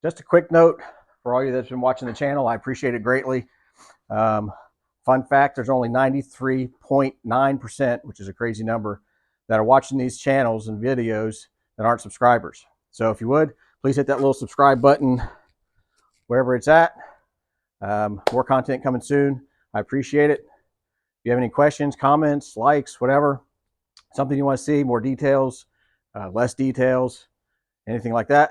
Just a quick note for all you that's been watching the channel. I appreciate it greatly. Um, Fun fact, there's only 93.9%, which is a crazy number, that are watching these channels and videos that aren't subscribers. So if you would, please hit that little subscribe button wherever it's at. More content coming soon. I appreciate it. If you have any questions, comments, likes, whatever, something you want to see, more details, less details, anything like that,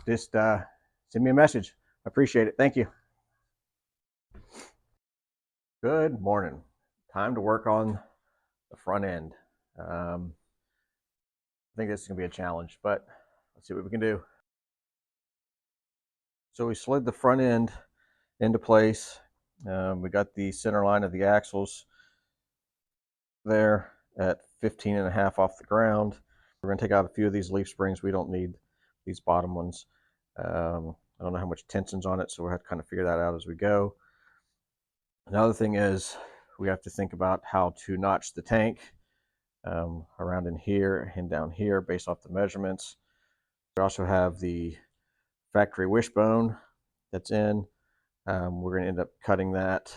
just send me a message. I appreciate it. Thank you. Good morning. Time to work on the front end. I think this is going to be a challenge, but let's see what we can do. So we slid the front end into place. We got the center line of the axles there at 15.5 off the ground. We're going to take out a few of these leaf springs. We don't need these bottom ones. I don't know how much tension's on it, so we'll have to kind of figure that out as we go. Another thing is we have to think about how to notch the tank around in here and down here based off the measurements. We also have the factory wishbone that's in. We're going to end up cutting that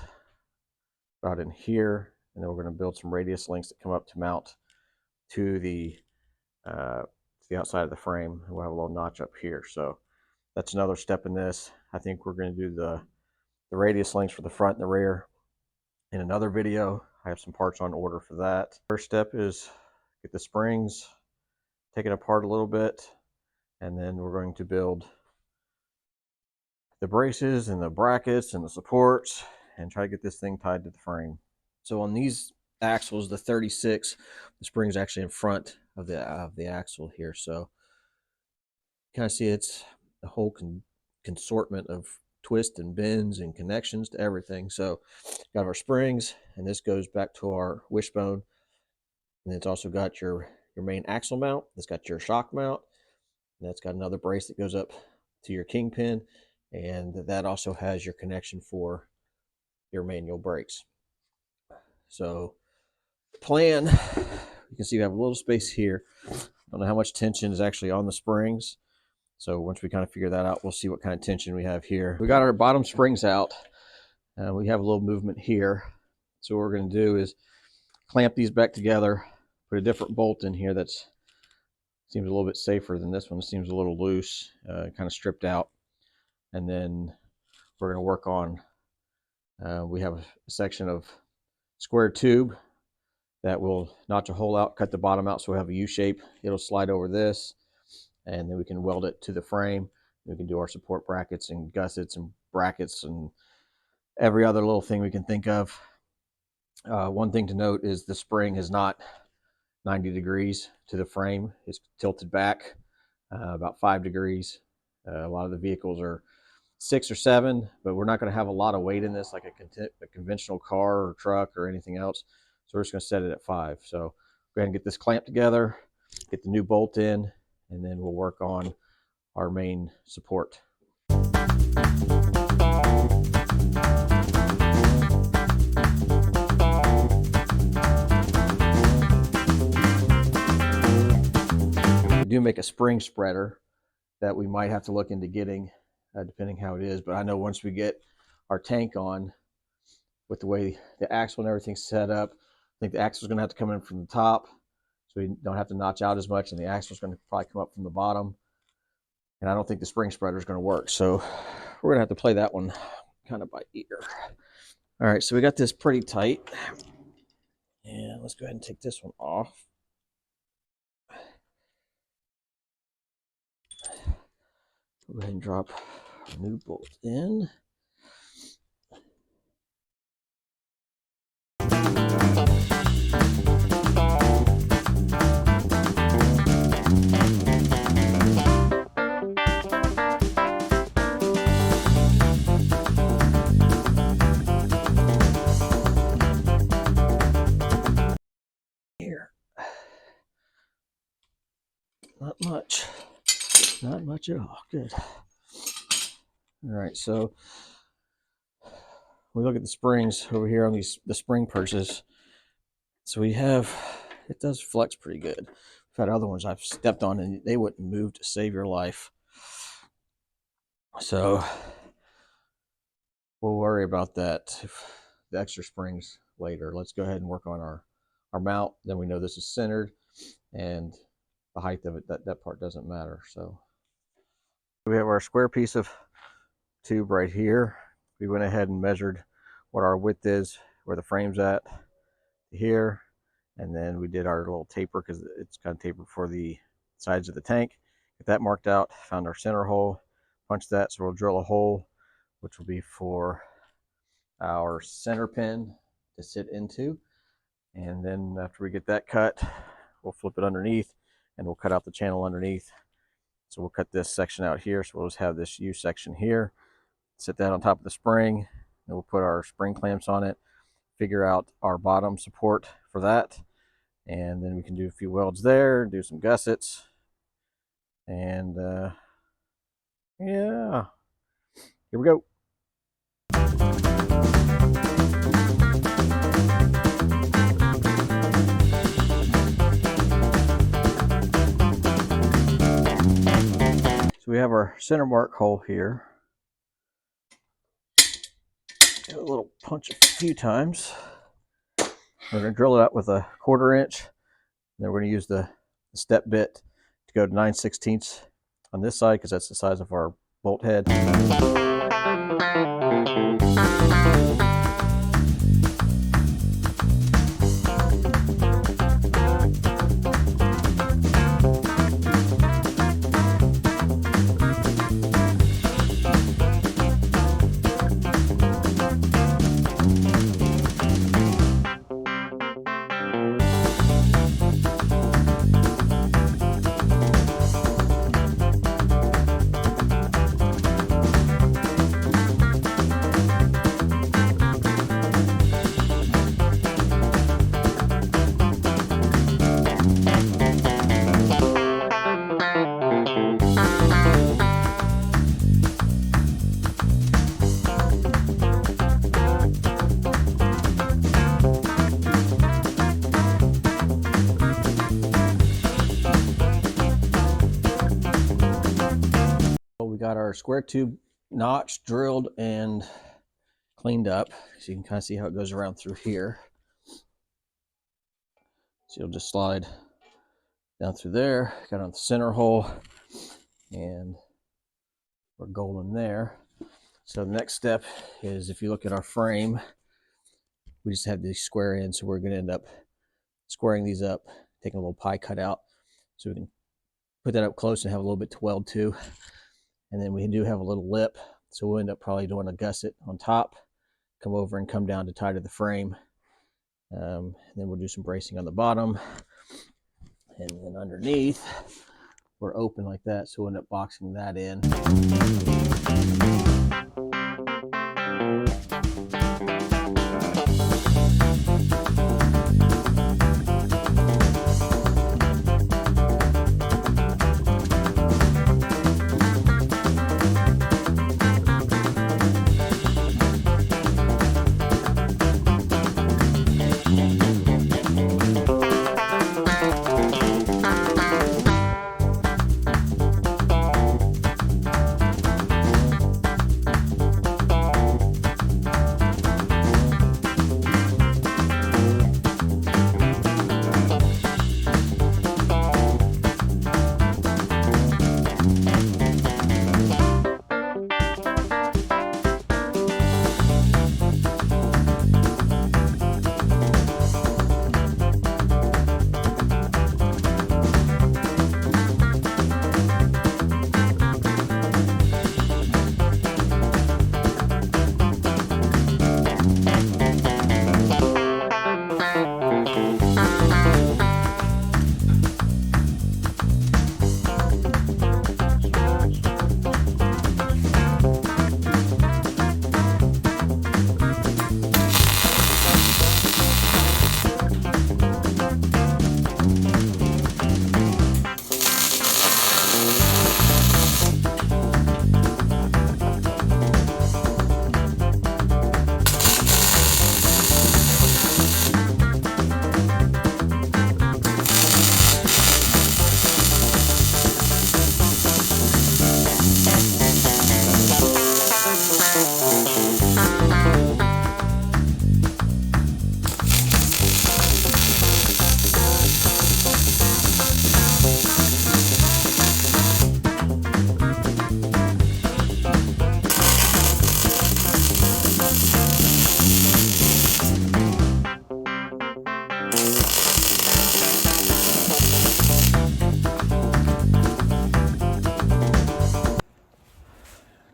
about in here, and then we're going to build some radius links that come up to mount to the outside of the frame. We'll have a little notch up here. So that's another step in this. I think we're going to do the radius links for the front and the rear in another video. I have some parts on order for that. First step is get the springs, take it apart a little bit, and then we're going to build the braces and the brackets and the supports and try to get this thing tied to the frame. So on these axles, the 36, the spring is actually in front of the axle here. So you kind of see it's a whole consortment of twists and bends and connections to everything. So got our springs, and this goes back to our wishbone. And it's also got your main axle mount. It's got your shock mount. And that's got another brace that goes up to your kingpin. And that also has your connection for your manual brakes. So plan, you can see we have a little space here. I don't know how much tension is actually on the springs. So once we kind of figure that out, we'll see what kind of tension we have here. We got our bottom springs out. We have a little movement here. So what we're going to do is clamp these back together, put a different bolt in here that seems a little bit safer than this one. It seems a little loose, kind of stripped out. And then we're going to work on, we have a section of square tube that will notch a hole out, cut the bottom out so we have a U shape. It'll slide over this, and then we can weld it to the frame. We can do our support brackets and gussets and brackets and every other little thing we can think of. One thing to note is the spring is not 90 degrees to the frame. It's tilted back about 5 degrees. A lot of the vehicles are 6 or 7, but we're not going to have a lot of weight in this like a conventional car or truck or anything else. So we're just going to set it at 5. So go ahead and get this clamp together, get the new bolt in, and then we'll work on our main support. We do make a spring spreader that we might have to look into getting, depending how it is. But I know once we get our tank on, with the way the axle and everything's set up, I think the axle is going to have to come in from the top, so we don't have to notch out as much, and the axle is going to probably come up from the bottom. And I don't think the spring spreader is going to work, so we're going to have to play that one kind of by ear. All right, so we got this pretty tight, and let's go ahead and take this one off. Go ahead and drop a new bolt in. Here. Not much at all. Good. All right, so we look at the springs over here on the spring purses. So we have, it does flex pretty good. We've had other ones I've stepped on and they wouldn't move to save your life. So we'll worry about that, the extra springs later. Let's go ahead and work on our mount. Then we know this is centered, and the height of it, that part doesn't matter. So we have our square piece of tube right here. We went ahead and measured what our width is, where the frame's at, here, and then we did our little taper because it's kind of tapered for the sides of the tank. Get that marked out, found our center hole, punched that, so we'll drill a hole, which will be for our center pin to sit into. And then after we get that cut, we'll flip it underneath and we'll cut out the channel underneath. So we'll cut this section out here. So we'll just have this U section here, sit that on top of the spring, and we'll put our spring clamps on it, figure out our bottom support for that, and then we can do a few welds there, do some gussets, and yeah, here we go. So we have our center mark hole here. Give it a little punch a few times. We're going to drill it out with a 1/4 inch. Then we're going to use the step bit to go to 9/16 on this side because that's the size of our bolt head. We got our square tube notch drilled and cleaned up, so you can kind of see how it goes around through here. So you'll just slide down through there, got on the center hole, and we're golden there. So the next step is, if you look at our frame, we just have these square ends, so we're going to end up squaring these up, taking a little pie cut out, so we can put that up close and have a little bit to weld to. And then we do have a little lip, so we'll end up probably doing a gusset on top, come over and come down to tie to the frame. And then we'll do some bracing on the bottom. And then underneath, we're open like that, so we'll end up boxing that in.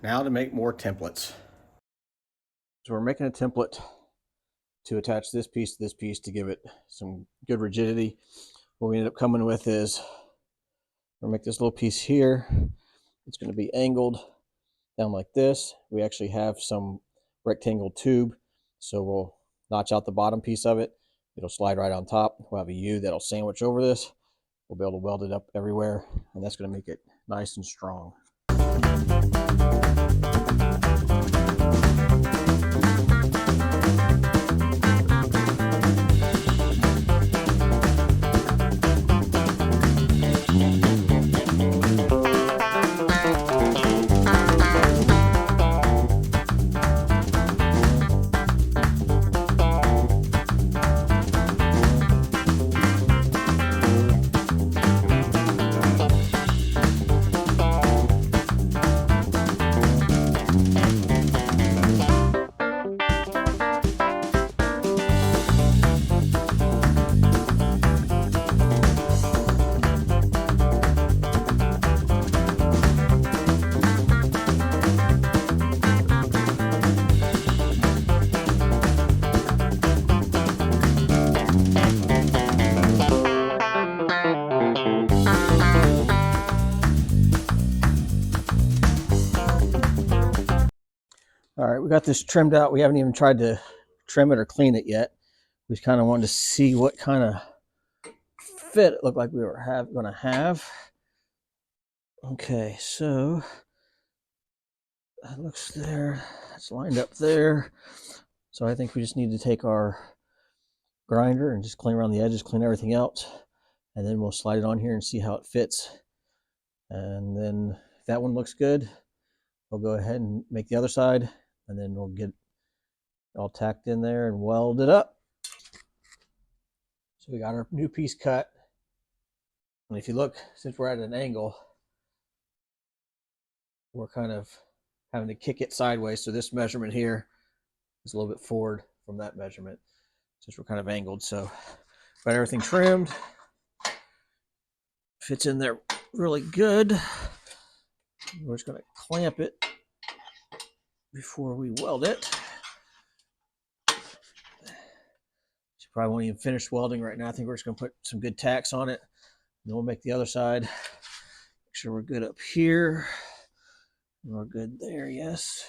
Now to make more templates. So we're making a template to attach this piece to this piece to give it some good rigidity. What we end up coming with is we'll make this little piece here. It's going to be angled down like this. We actually have some rectangle tube, so we'll notch out the bottom piece of it. It'll slide right on top. We'll have a U that'll sandwich over this. We'll be able to weld it up everywhere, and that's going to make it nice and strong. All right, we got this trimmed out. We haven't even tried to trim it or clean it yet. We just kind of wanted to see what kind of fit it looked like we were going to have. Okay, so that looks there. It's lined up there. So I think we just need to take our grinder and just clean around the edges, clean everything out, and then we'll slide it on here and see how it fits. And then if that one looks good, we'll go ahead and make the other side, and then we'll get it all tacked in there and weld it up. So we got our new piece cut. And if you look, since we're at an angle, we're kind of having to kick it sideways. So this measurement here is a little bit forward from that measurement, since we're kind of angled. So got everything trimmed. Fits in there really good. We're just going to clamp it before we weld it. She probably won't even finish welding right now. I think we're just going to put some good tacks on it. Then we'll make the other side. Make sure we're good up here. We're good there, yes.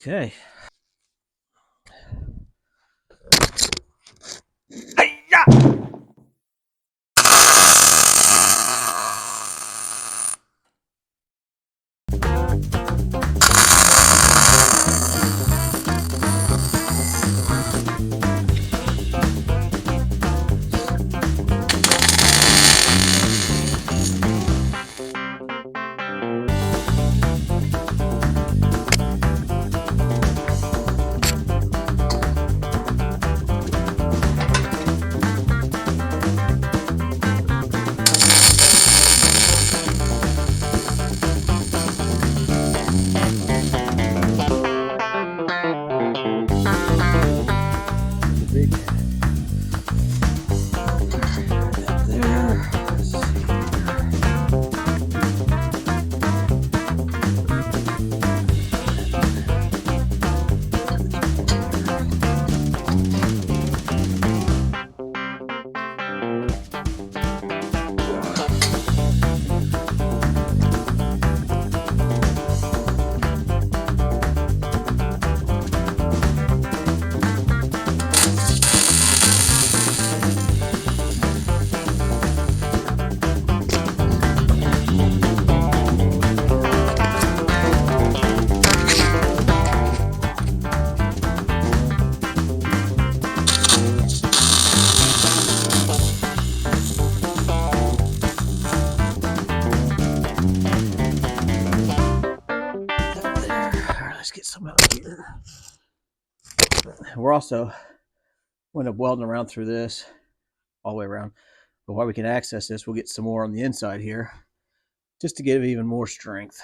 Okay. Hi-ya! We're also going to welding around through this all the way around, but while we can access this, we'll get some more on the inside here just to give even more strength.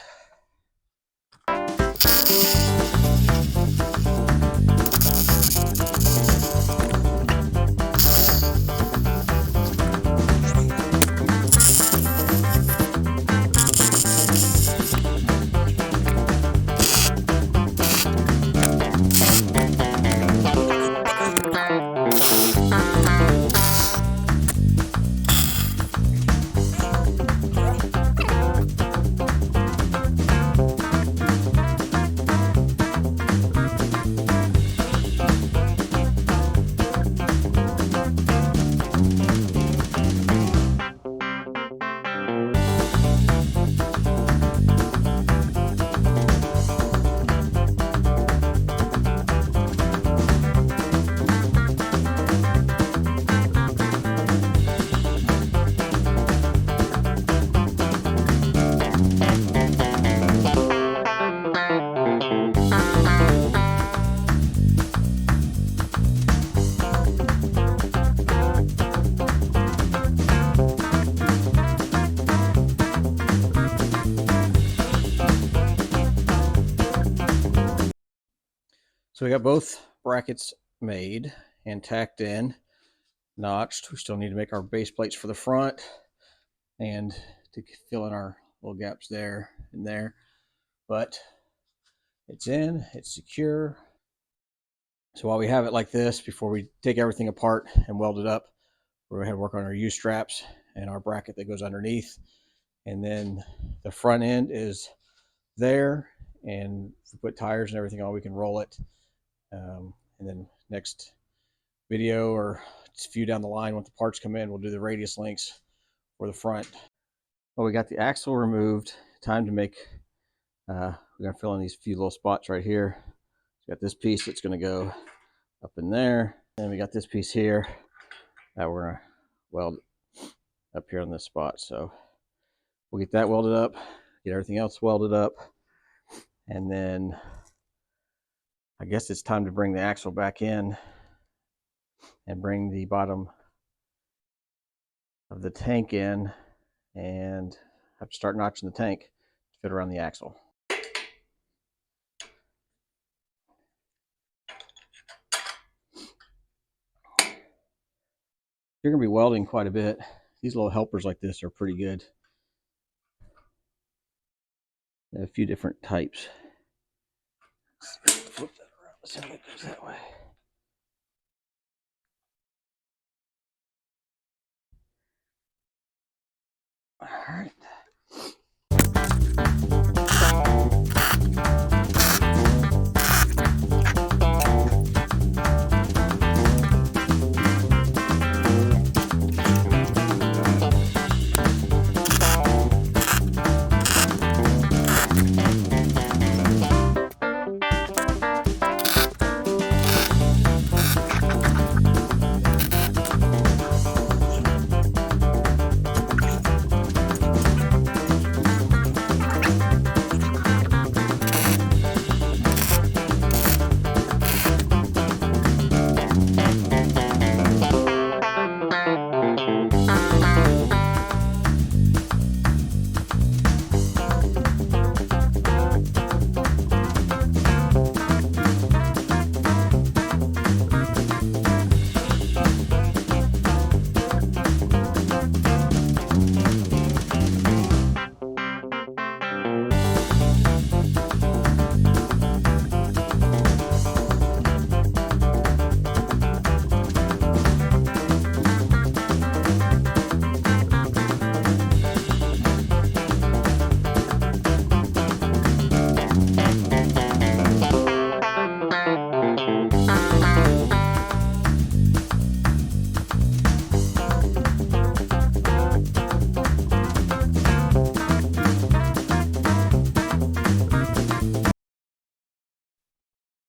So we got both brackets made and tacked in, notched. We still need to make our base plates for the front and to fill in our little gaps there and there. But it's in, it's secure. So while we have it like this, before we take everything apart and weld it up, we're going to work on our U-straps and our bracket that goes underneath. And then the front end is there, and if we put tires and everything on, we can roll it. And then next video or a few down the line, once the parts come in, we'll do the radius links for the front. Well, we got the axle removed. Time to make, we're going to fill in these few little spots right here. We got this piece that's going to go up in there. And we got this piece here that we're going to weld up here on this spot. So we'll get that welded up, get everything else welded up, and then I guess it's time to bring the axle back in and bring the bottom of the tank in, and have to start notching the tank to fit around the axle. You're going to be welding quite a bit. These little helpers like this are pretty good. They have a few different types. Flip that around. Let's see how it goes that way. All right.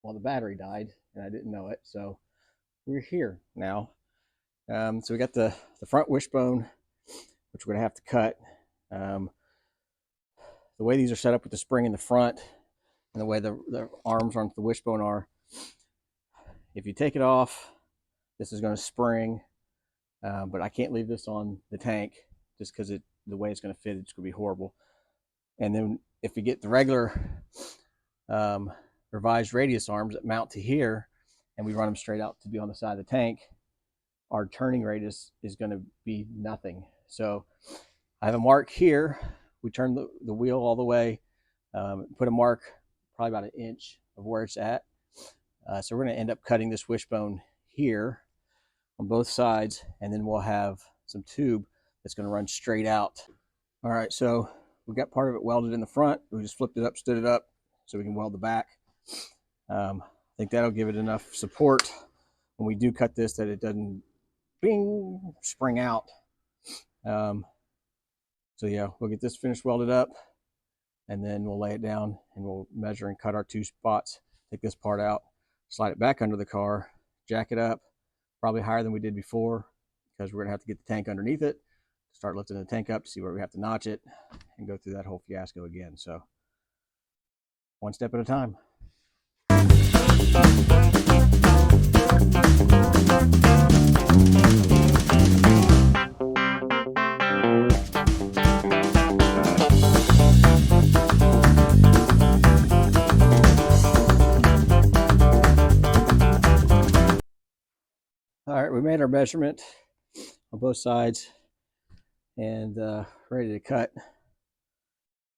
Well, the battery died and I didn't know it, so we're here now. So we got the front wishbone, which we're gonna have to cut. The way these are set up with the spring in the front and the way the arms on the wishbone are, if you take it off, this is going to spring, but I can't leave this on the tank just because the way it's going to fit, it's going to be horrible. And then if you get the regular revised radius arms that mount to here, and we run them straight out to be on the side of the tank, our turning radius is going to be nothing. So I have a mark here. We turn the wheel all the way, put a mark probably about 1 inch of where it's at. So we're going to end up cutting this wishbone here on both sides, and then we'll have some tube that's going to run straight out. All right, so we got part of it welded in the front. We just flipped it up, stood it up so we can weld the back. I think that'll give it enough support when we do cut this that it doesn't bing, spring out. So yeah, we'll get this finished welded up, and then we'll lay it down and we'll measure and cut our 2 spots, take this part out, slide it back under the car, jack it up, probably higher than we did before, because we're gonna have to get the tank underneath it, start lifting the tank up to see where we have to notch it, and go through that whole fiasco again. So one step at a time. we made our measurement on both sides and ready to cut.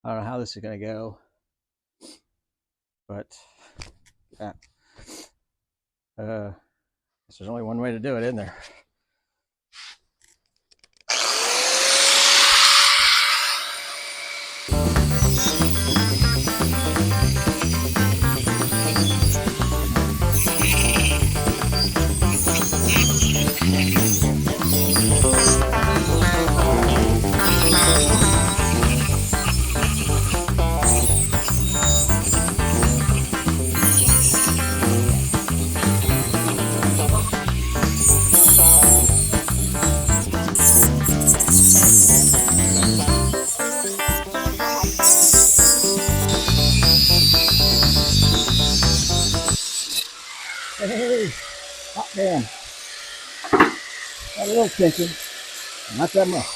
I don't know how this is going to go, but yeah. There's only one way to do it, isn't there? Hey, hot damn. Got a little tension, not that much.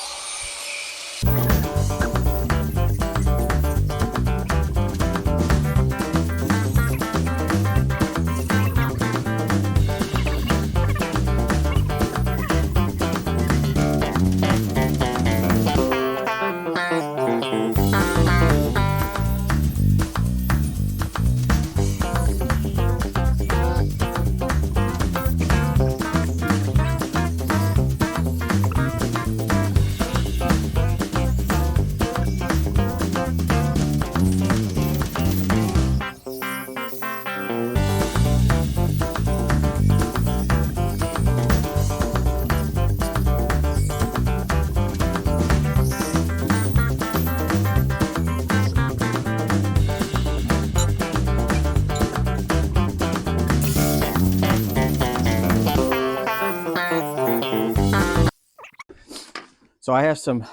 So I have some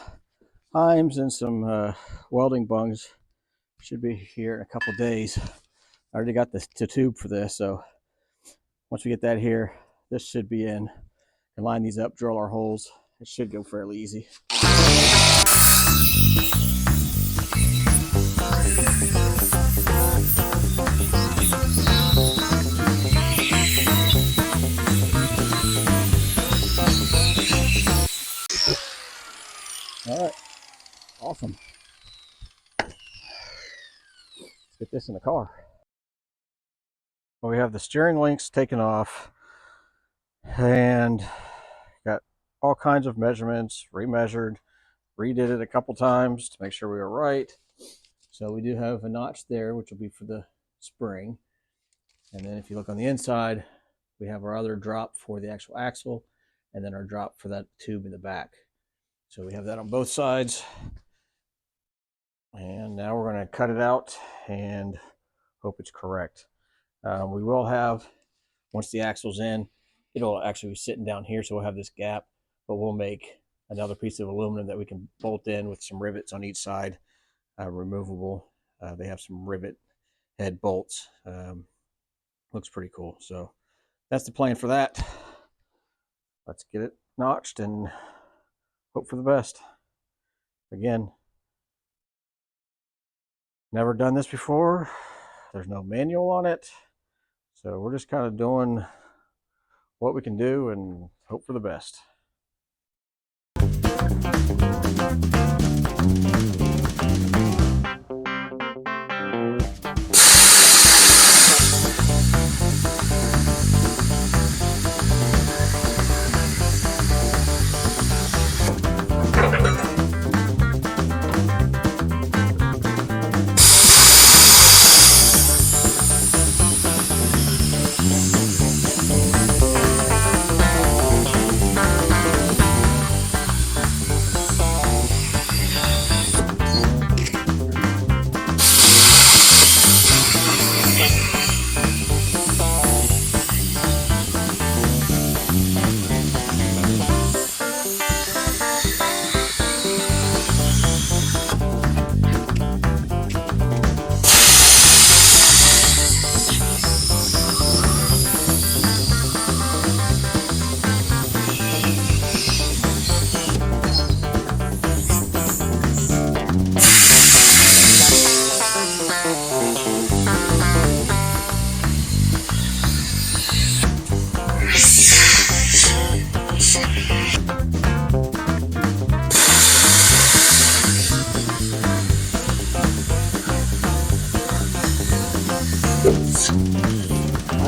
Heims and some welding bungs. Should be here in a couple days. I already got the tube for this, so once we get that here, this should be in. And line these up, drill our holes. It should go fairly easy. All right, awesome. Let's get this in the car. Well, we have the steering links taken off and got all kinds of measurements, remeasured, redid it a couple times to make sure we were right. So we do have a notch there, which will be for the spring. And then if you look on the inside, we have our other drop for the actual axle and then our drop for that tube in the back. So we have that on both sides. And now we're going to cut it out and hope it's correct. We will have, once the axle's in, it'll actually be sitting down here, so we'll have this gap, but we'll make another piece of aluminum that we can bolt in with some rivets on each side, removable. They have some rivet head bolts. Looks pretty cool. So that's the plan for that. Let's get it notched and hope for the best. Again, never done this before. There's no manual on it. So we're just kind of doing what we can do and hope for the best.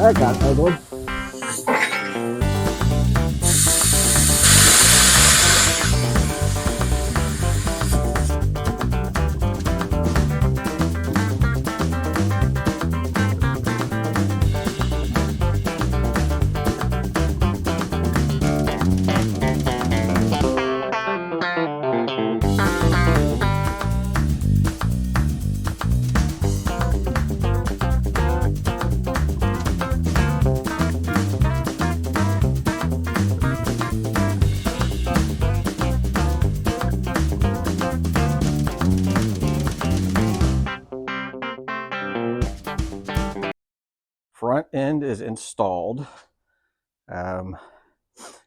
That got ugly. Front end is installed.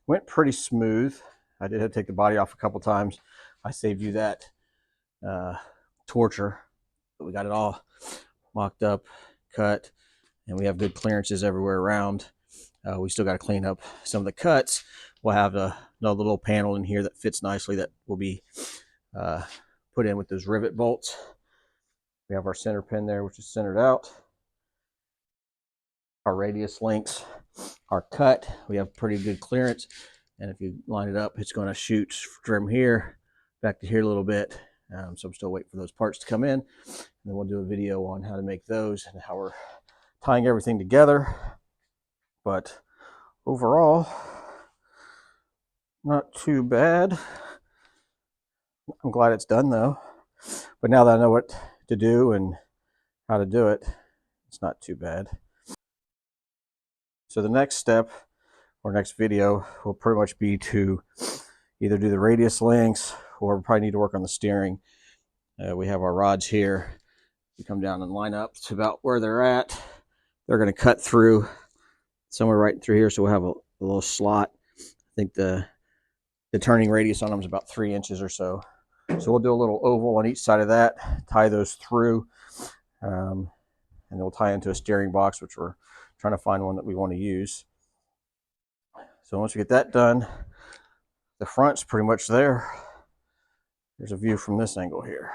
Went pretty smooth. I did have to take the body off a couple times. I saved you that torture. But we got it all mocked up, cut, and we have good clearances everywhere around. We still got to clean up some of the cuts. We'll have another little panel in here that fits nicely that will be put in with those rivet bolts. We have our center pin there, which is centered out. Our radius links are cut. We have pretty good clearance, and if you line it up, it's going to shoot from here back to here a little bit. So I'm still waiting for those parts to come in, and then we'll do a video on how to make those and how we're tying everything together. But overall, not too bad. I'm glad it's done though. But now that I know what to do and how to do it, it's not too bad. So the next step or next video will pretty much be to either do the radius links or we probably need to work on the steering. We have our rods here. You come down and line up to about where they're at. They're going to cut through somewhere right through here, so we'll have a little slot. I think the turning radius on them is about 3 inches or so. So we'll do a little oval on each side of that, tie those through, and then we'll tie into a steering box, which we're trying to find one that we want to use. So once we get that done, the front's pretty much there. Here's a view from this angle here.